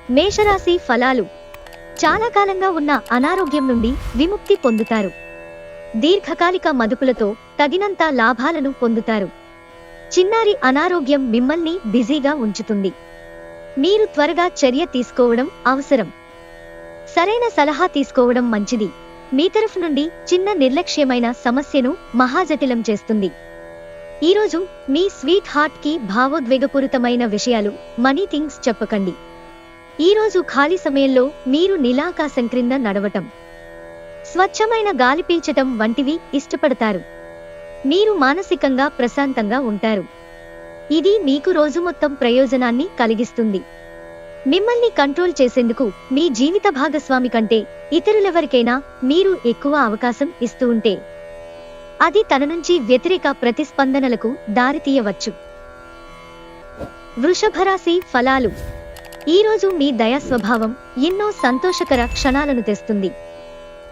మేషరాశి ఫలాలు. చాలా కాలంగా ఉన్న అనారోగ్యం నుండి విముక్తి పొందుతారు. దీర్ఘకాలిక మదుపులతో తగినంత లాభాలను పొందుతారు. చిన్నారి అనారోగ్యం మిమ్మల్ని బిజీగా ఉంచుతుంది. మీరు త్వరగా చర్య తీసుకోవడం అవసరం. సరైన సలహా తీసుకోవడం మంచిది. మీ తరఫు నుండి చిన్న నిర్లక్ష్యమైన సమస్యను మహాజటిలం చేస్తుంది. ఈరోజు మీ స్వీట్ హార్ట్ కి భావోద్వేగపూరితమైన విషయాలు, మనీ థింగ్స్ చెప్పకండి. ఈరోజు ఖాళీ సమయంలో మీరు నీలాకాశం క్రింద నడవటం, స్వచ్ఛమైన గాలి పీల్చటం వంటివి ఇష్టపడతారు. మీరు మానసికంగా ప్రశాంతంగా ఉంటారు. ఇది మీకు రోజు మొత్తం ప్రయోజనాన్ని కలిగిస్తుంది. మిమ్మల్ని కంట్రోల్ చేసేందుకు మీ జీవిత భాగస్వామి కంటే ఇతరులెవరికైనా మీరు ఎక్కువ అవకాశం ఇస్తూ ఉంటే అది తన నుంచి వ్యతిరేక ప్రతిస్పందనలకు దారితీయవచ్చు. వృషభరాశి ఫలాలు. ఈరోజు మీ దయా స్వభావం ఎన్నో సంతోషకర క్షణాలను తెస్తుంది.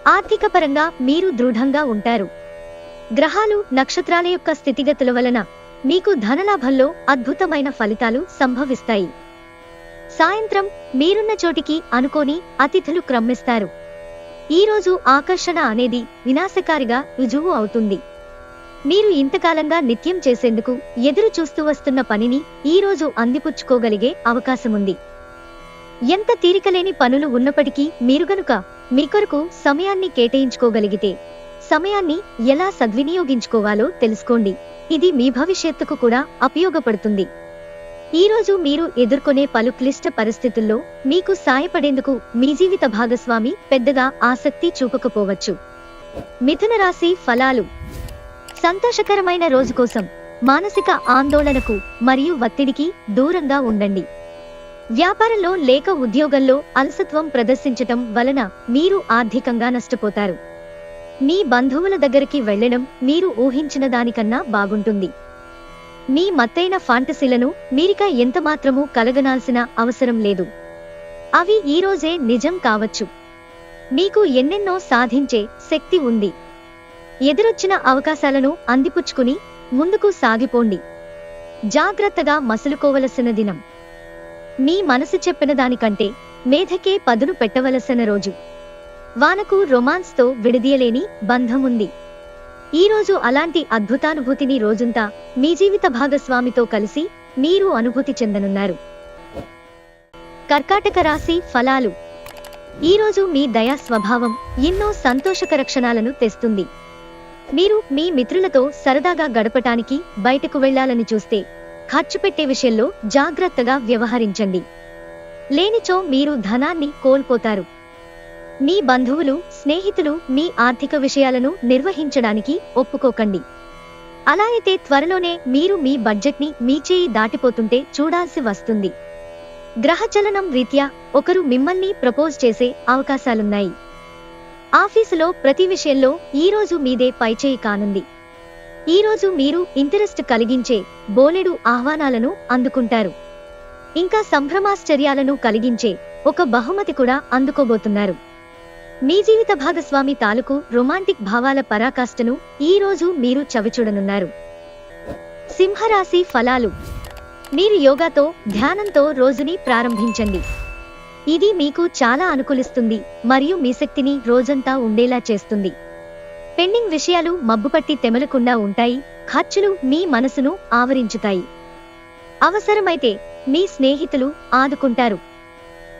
ఆర్థికపరంగా మీరు దృఢంగా ఉంటారు. గ్రహాలు, నక్షత్రాల యొక్క స్థితిగతుల వలన మీకు ధనలాభంలో అద్భుతమైన ఫలితాలు సంభవిస్తాయి. సాయంత్రం మీరున్న చోటికి అనుకోని అతిథులు క్రమ్మిస్తారు. ఈరోజు ఆకర్షణ అనేది వినాశకారిగా రుజువు అవుతుంది. మీరు ఇంతకాలంగా నిత్యం చేసేందుకు ఎదురు చూస్తూ వస్తున్న పనిని ఈరోజు అందిపుచ్చుకోగలిగే అవకాశముంది. ఎంత తీరికలేని పనులు ఉన్నప్పటికీ మీరు గనుక మీ కొరకు సమయాన్ని కేటాయించుకోగలిగితే సమయాన్ని ఎలా సద్వినియోగించుకోవాలో తెలుసుకోండి. ఇది మీ భవిష్యత్తుకు కూడా ఉపయోగపడుతుంది. ఈరోజు మీరు ఎదుర్కొనే పలు క్లిష్ట పరిస్థితుల్లో మీకు సాయపడేందుకు మీ జీవిత భాగస్వామి పెద్దగా ఆసక్తి చూపకపోవచ్చు. మిథున రాశి ఫలాలు. సంతోషకరమైన రోజు కోసం మానసిక ఆందోళనకు మరియు ఒత్తిడికి దూరంగా ఉండండి. వ్యాపారంలో లేక ఉద్యోగంలో అలసత్వం ప్రదర్శించటం వలన మీరు ఆర్థికంగా నష్టపోతారు. మీ బంధువుల దగ్గరికి వెళ్లడం మీరు ఊహించిన దానికన్నా బాగుంటుంది. మీ మత్తైన ఫాంటసీలను మీరిక ఎంతమాత్రమూ కలగనాల్సిన అవసరం లేదు. అవి ఈరోజే నిజం కావచ్చు. మీకు ఎన్నెన్నో సాధించే శక్తి ఉంది. ఎదురొచ్చిన అవకాశాలను అందిపుచ్చుకుని ముందుకు సాగిపోండి. జాగ్రత్తగా మసులుకోవలసిన దినం. మీ మనసు చెప్పిన దానికంటే మేధకే పదును పెట్టవలసిన రోజు. వానకు రొమాన్స్తో విడదీయలేని బంధముంది. ఈరోజు అలాంటి అద్భుతానుభూతిని రోజంతా మీ జీవిత భాగస్వామితో కలిసి మీరు అనుభూతి చెందనున్నారు. కర్కాటక రాశి ఫలాలు. ఈరోజు మీ దయా స్వభావం ఎన్నో సంతోషకర క్షణాలను తెస్తుంది. మీరు మీ మిత్రులతో సరదాగా గడపటానికి బయటకు వెళ్లాలని చూస్తే ఖర్చు పెట్టే విషయంలో జాగ్రత్తగా వ్యవహరించండి. లేనిచో మీరు ధనాన్ని కోల్పోతారు. మీ బంధువులు, స్నేహితులు మీ ఆర్థిక విషయాలను నిర్వహించడానికి ఒప్పుకోకండి. అలా అయితే త్వరలోనే మీరు మీ బడ్జెట్ని మీ చేయి దాటిపోతుంటే చూడాల్సి వస్తుంది. గ్రహచలనం రీత్యా ఒకరు మిమ్మల్ని ప్రపోజ్ చేసే అవకాశాలున్నాయి. ఆఫీసులో ప్రతి విషయంలో ఈరోజు మీదే పైచేయి కానుంది. ఈరోజు మీరు ఇంట్రెస్ట్ కలిగించే బోలెడు ఆహ్వానాలను అందుకుంటారు. ఇంకా సంభ్రమాశ్చర్యాలను కలిగించే ఒక బహుమతి కూడా అందుకోబోతున్నారు. మీ జీవిత భాగస్వామి తాలూకు రొమాంటిక్ భావాల పరాకాష్ఠను ఈరోజు మీరు చవిచూడనున్నారు. సింహరాశి ఫలాలు. మీరు యోగాతో, ధ్యానంతో రోజుని ప్రారంభించండి. ఇది మీకు చాలా అనుకూలిస్తుంది మరియు మీ శక్తిని రోజంతా ఉండేలా చేస్తుంది. పెండింగ్ విషయాలు మబ్బుపట్టి తెమలకుండా ఉంటాయి. ఖర్చులు మీ మనసును ఆవరించుతాయి. అవసరమైతే మీ స్నేహితులు ఆదుకుంటారు.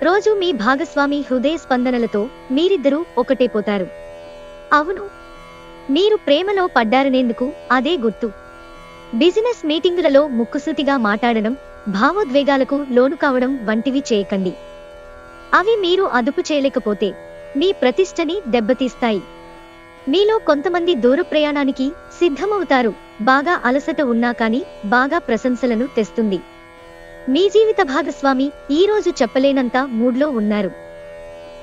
రోజు మీ భాగస్వామి హృదయ స్పందనలతో మీరిద్దరూ ఒకటైపోతారు. అవును, మీరు ప్రేమలో పడ్డారనేందుకు అదే గుర్తు. బిజినెస్ మీటింగులలో ముక్కుసూటిగా మాట్లాడడం, భావోద్వేగాలకు లోను కావడం వంటివి చేయకండి. అవి మీరు అదుపు చేయలేకపోతే మీ ప్రతిష్టని దెబ్బతీస్తాయి. మీలో కొంతమంది దూర ప్రయాణానికి సిద్ధమవుతారు. బాగా అలసట ఉన్నా కానీ బాగా ప్రశంసలను తెస్తుంది. మీ జీవిత భాగస్వామి ఈరోజు చెప్పలేనంత మూడ్లో ఉన్నారు.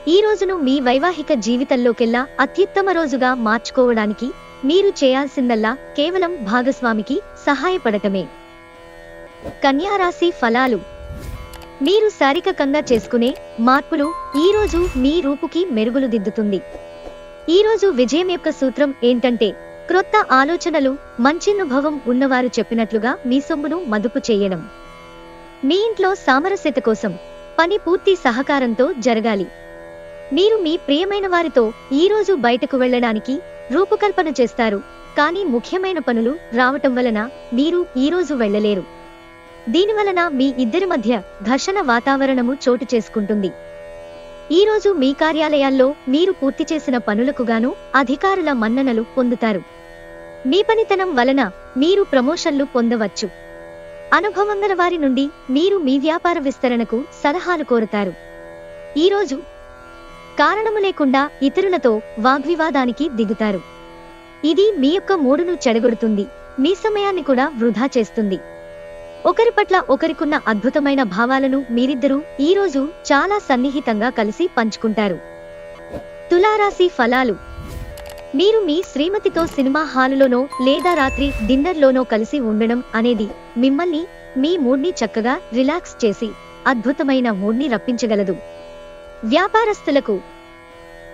ఈ రోజును మీ వైవాహిక జీవితంలోకెల్లా అత్యుత్తమ రోజుగా మార్చుకోవడానికి మీరు చేయాల్సిందల్లా కేవలం భాగస్వామికి సహాయపడటమే. కన్యా రాశి ఫలాలు. మీరు శారీరకంగా చేసుకునే మార్పులు ఈరోజు మీ రూపుకి మెరుగులు దిద్దుతుంది. ఈరోజు విజయం యొక్క సూత్రం ఏంటంటే క్రొత్త ఆలోచనలు, మంచినుభవం ఉన్నవారు చెప్పినట్లుగా మీ సొమ్మును మదుపు చేయడం. మీ ఇంట్లో సామరస్యత కోసం పని పూర్తి సహకారంతో జరగాలి. మీరు మీ ప్రియమైన వారితో ఈరోజు బయటకు వెళ్ళడానికి రూపకల్పన చేస్తారు, కానీ ముఖ్యమైన పనులు రావటం వలన మీరు ఈరోజు వెళ్ళలేరు. దీనివలన మీ ఇద్దరి మధ్య ఘర్షణ వాతావరణము చోటు చేసుకుంటుంది. ఈరోజు మీ కార్యాలయాల్లో మీరు పూర్తి చేసిన పనులకు గాను అధికారుల మన్ననలు పొందుతారు. మీ పనితనం వలన మీరు ప్రమోషన్లు పొందవచ్చు. అనుభవం గల వారి నుండి మీరు మీ వ్యాపార విస్తరణకు సలహాలు కోరుతారు. ఈరోజు కారణము లేకుండా ఇతరులతో వాగ్వివాదానికి దిగుతారు. ఇది మీ యొక్క మూడును చెడగొడుతుంది, మీ సమయాన్ని కూడా వృధా చేస్తుంది. ఒకరి పట్ల ఒకరికున్న అద్భుతమైన భావాలను మీరిద్దరూ ఈరోజు చాలా సన్నిహితంగా కలిసి పంచుకుంటారు. తులారాశి ఫలాలు. మీరు మీ శ్రీమతితో సినిమా హాలులోనో లేదా రాత్రి డిన్నర్లోనో కలిసి ఉండడం అనేది మిమ్మల్ని, మీ మూడ్ని చక్కగా రిలాక్స్ చేసి అద్భుతమైన మూడ్ని రప్పించగలదు. వ్యాపారస్తులకు,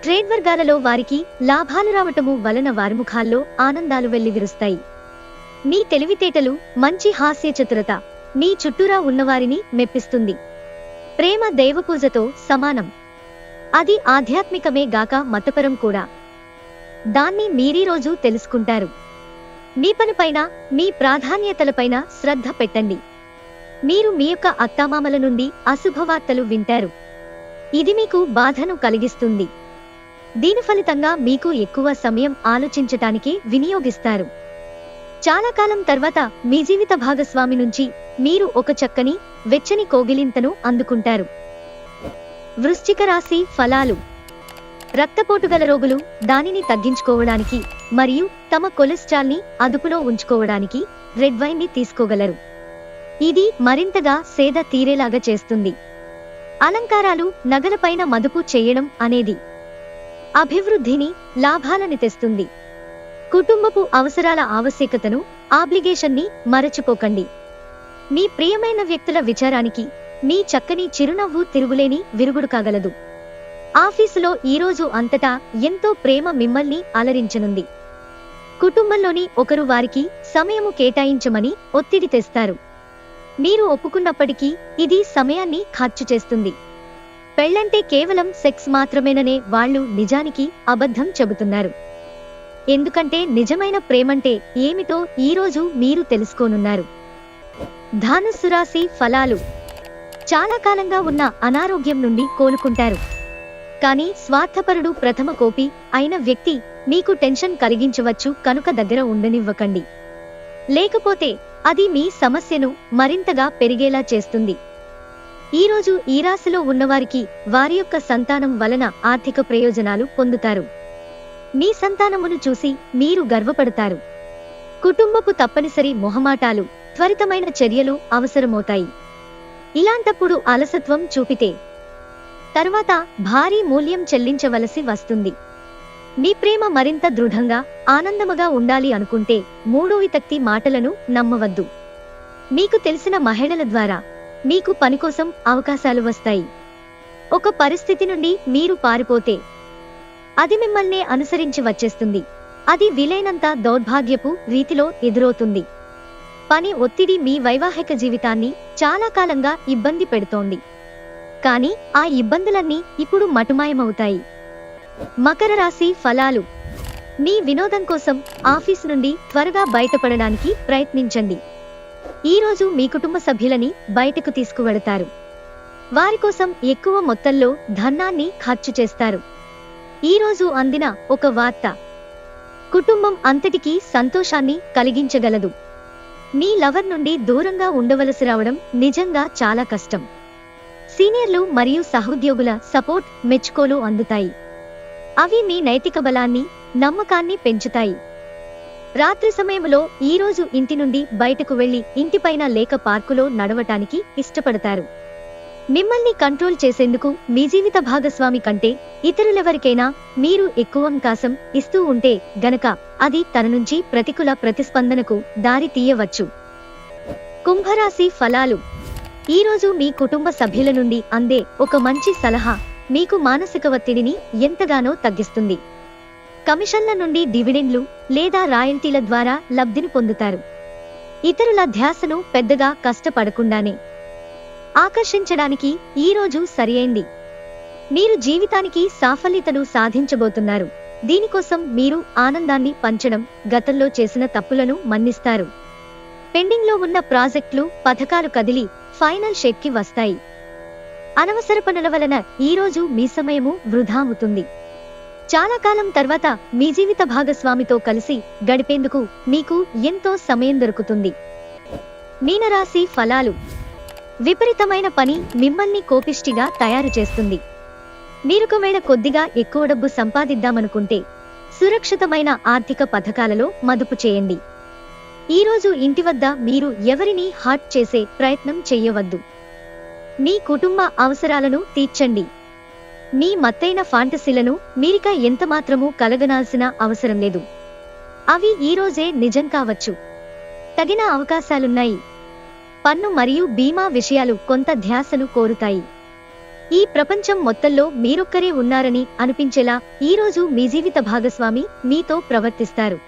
ట్రేడ్ వర్గాలలో వారికి లాభాలు రావటము వలన వారి ముఖాల్లో ఆనందాలు వెల్లివిరుస్తాయి. మీ తెలివితేటలు, మంచి హాస్య చతురత మీ చుట్టూరా ఉన్నవారిని మెప్పిస్తుంది. ప్రేమ దైవపూజతో సమానం. అది ఆధ్యాత్మికమే గాక మతపరం కూడా. దాన్ని మీరీరోజు తెలుసుకుంటారు. మీ పనిపైన, మీ ప్రాధాన్యతలపైన శ్రద్ధ పెట్టండి. మీరు మీ యొక్క అత్తామామల నుండి అశుభవార్తలు వింటారు. ఇది మీకు బాధను కలిగిస్తుంది. దీని ఫలితంగా మీకు ఎక్కువ సమయం ఆలోచించటానికి వినియోగిస్తారు. చాలా కాలం తర్వాత మీ జీవిత భాగస్వామి నుంచి మీరు ఒక చక్కని, వెచ్చని కోగిలింతను అందుకుంటారు. వృశ్చిక రాశి ఫలాలు. రక్తపోటు గల రోగులు దానిని తగ్గించుకోవడానికి మరియు తమ కొలెస్ట్రాల్ ని అదుపులో ఉంచుకోవడానికి రెడ్ వైన్ ని తీసుకోగలరు. ఇది మరింతగా సేద తీరేలాగా చేస్తుంది. అలంకారాలు, నగలపైన మదుపు చేయడం అనేది అభివృద్ధిని, లాభాలని తెస్తుంది. కుటుంబపు అవసరాల ఆవశ్యకతను, ఆబ్లిగేషన్ ని మరచిపోకండి. మీ ప్రియమైన వ్యక్తుల విచారానికి మీ చక్కని చిరునవ్వు తిరుగులేని విరుగుడు కాగలదు. ఆఫీసులో ఈరోజు అంతటా ఎంతో ప్రేమ మిమ్మల్ని అలరించనుంది. కుటుంబంలోని ఒకరు వారికి సమయము కేటాయించమని ఒత్తిడి తెస్తారు. మీరు ఒప్పుకున్నప్పటికీ ఇది సమయాన్ని ఖర్చు చేస్తుంది. పెళ్లంటే కేవలం సెక్స్ మాత్రమేననే వాళ్ళు నిజానికి అబద్ధం చెబుతున్నారు. ఎందుకంటే నిజమైన ప్రేమంటే ఏమిటో ఈరోజు మీరు తెలుసుకోనున్నారు. ధనుస్సు రాశి ఫలాలు. చాలా కాలంగా ఉన్న అనారోగ్యం నుండి కోలుకుంటారు. కానీ స్వార్థపరుడు, ప్రథమ కోపి అయిన వ్యక్తి మీకు టెన్షన్ కలిగించవచ్చు కనుక దగ్గర ఉండనివ్వకండి. లేకపోతే అది మీ సమస్యను మరింతగా పెరిగేలా చేస్తుంది. ఈరోజు ఈ రాశిలో ఉన్నవారికి వారి యొక్క సంతానం వలన ఆర్థిక ప్రయోజనాలు పొందుతారు. మీ సంతానమును చూసి మీరు గర్వపడతారు. కుటుంబపు తప్పనిసరి మొహమాటాలు, త్వరితమైన చర్యలు అవసరమవుతాయి. ఇలాంటప్పుడు అలసత్వం చూపితే తర్వాత భారీ మూల్యం చెల్లించవలసి వస్తుంది. మీ ప్రేమ మరింత దృఢంగా, ఆనందముగా ఉండాలి అనుకుంటే మూడో వితక్తి మాటలను నమ్మవద్దు. మీకు తెలిసిన మహిళల ద్వారా మీకు పనికోసం అవకాశాలు వస్తాయి. ఒక పరిస్థితి నుండి మీరు పారిపోతే అది మిమ్మల్నే అనుసరించి వచ్చేస్తుంది. అది వీలైనంత దౌర్భాగ్యపు రీతిలో ఎదురవుతుంది. పని ఒత్తిడి మీ వైవాహిక జీవితాన్ని చాలా కాలంగా ఇబ్బంది పెడుతోంది. కానీ ఆ ఇబ్బందులన్నీ ఇప్పుడు మటుమాయమవుతాయి. మకర రాశి ఫలాలు. మీ వినోదం కోసం ఆఫీస్ నుండి త్వరగా బయటపడడానికి ప్రయత్నించండి. ఈరోజు మీ కుటుంబ సభ్యులని బయటకు తీసుకువెడతారు. వారి కోసం ఎక్కువ మొత్తంలో ధనాన్ని ఖర్చు చేస్తారు. ఈరోజు అందిన ఒక వార్త కుటుంబం అంతటికీ సంతోషాన్ని కలిగించగలదు. మీ లవర్ నుండి దూరంగా ఉండవలసి రావడం నిజంగా చాలా కష్టం. సీనియర్లు మరియు సహోద్యోగుల సపోర్ట్, మెచ్చుకోలు అందుతాయి. అవి మీ నైతిక బలాన్ని, నమ్మకాన్ని పెంచుతాయి. రాత్రి సమయంలో ఈరోజు ఇంటి నుండి బయటకు వెళ్లి ఇంటిపైన లేక పార్కులో నడవటానికి ఇష్టపడతారు. మిమ్మల్ని కంట్రోల్ చేసేందుకు మీ జీవిత భాగస్వామి కంటే ఇతరులెవరికైనా మీరు ఎక్కువ అవకాశం ఇస్తూ ఉంటే గనక అది తన నుంచి ప్రతికూల ప్రతిస్పందనకు దారి తీయవచ్చు. కుంభరాశి ఫలాలు. ఈరోజు మీ కుటుంబ సభ్యుల నుండి అందే ఒక మంచి సలహా మీకు మానసిక ఒత్తిడిని ఎంతగానో తగ్గిస్తుంది. కమిషన్ల నుండి డివిడెండ్లు లేదా రాయల్టీల ద్వారా లబ్ధిని పొందుతారు. ఇతరుల ధ్యాసను పెద్దగా కష్టపడకుండానే ఆకర్షించడానికి ఈ రోజు సరియైంది. మీరు జీవితానికి సాఫల్యతను సాధించబోతున్నారు. దీనికోసం మీరు ఆనందాన్ని పంచడం, గతంలో చేసిన తప్పులను మన్నిస్తారు. పెండింగ్లో ఉన్న ప్రాజెక్టులు, పథకాలు కదిలి ఫైనల్ షేక్కి వస్తాయి. అనవసర పనుల వలన ఈ రోజు మీ సమయము వృధా అవుతుంది. చాలా కాలం తర్వాత మీ జీవిత భాగస్వామితో కలిసి గడిపేందుకు మీకు ఎంతో సమయం దొరుకుతుంది. మీనరాశి ఫలాలు. విపరీతమైన పని మిమ్మల్ని కోపిష్టిగా తయారు చేస్తుంది. మీరొకవేళ కొద్దిగా ఎక్కువ డబ్బు సంపాదిద్దామనుకుంటే సురక్షితమైన ఆర్థిక పథకాలలో మదుపు చేయండి. ఈరోజు ఇంటి వద్ద మీరు ఎవరినీ హర్ట్ చేసే ప్రయత్నం చెయ్యవద్దు. మీ కుటుంబ అవసరాలను తీర్చండి. మీ మత్తైన ఫాంటసీలను మీరిక ఎంతమాత్రమూ కలగనాల్సిన అవసరం లేదు. అవి ఈరోజే నిజం కావచ్చు. తగిన అవకాశాలున్నాయి. పన్ను మరియు బీమా విషయాలు కొంత ధ్యాసను కోరుతాయి. ఈ ప్రపంచం మొత్తంలో మీరొక్కరే ఉన్నారని అనిపించేలా ఈరోజు మీ జీవిత భాగస్వామి మీతో ప్రవర్తిస్తారు.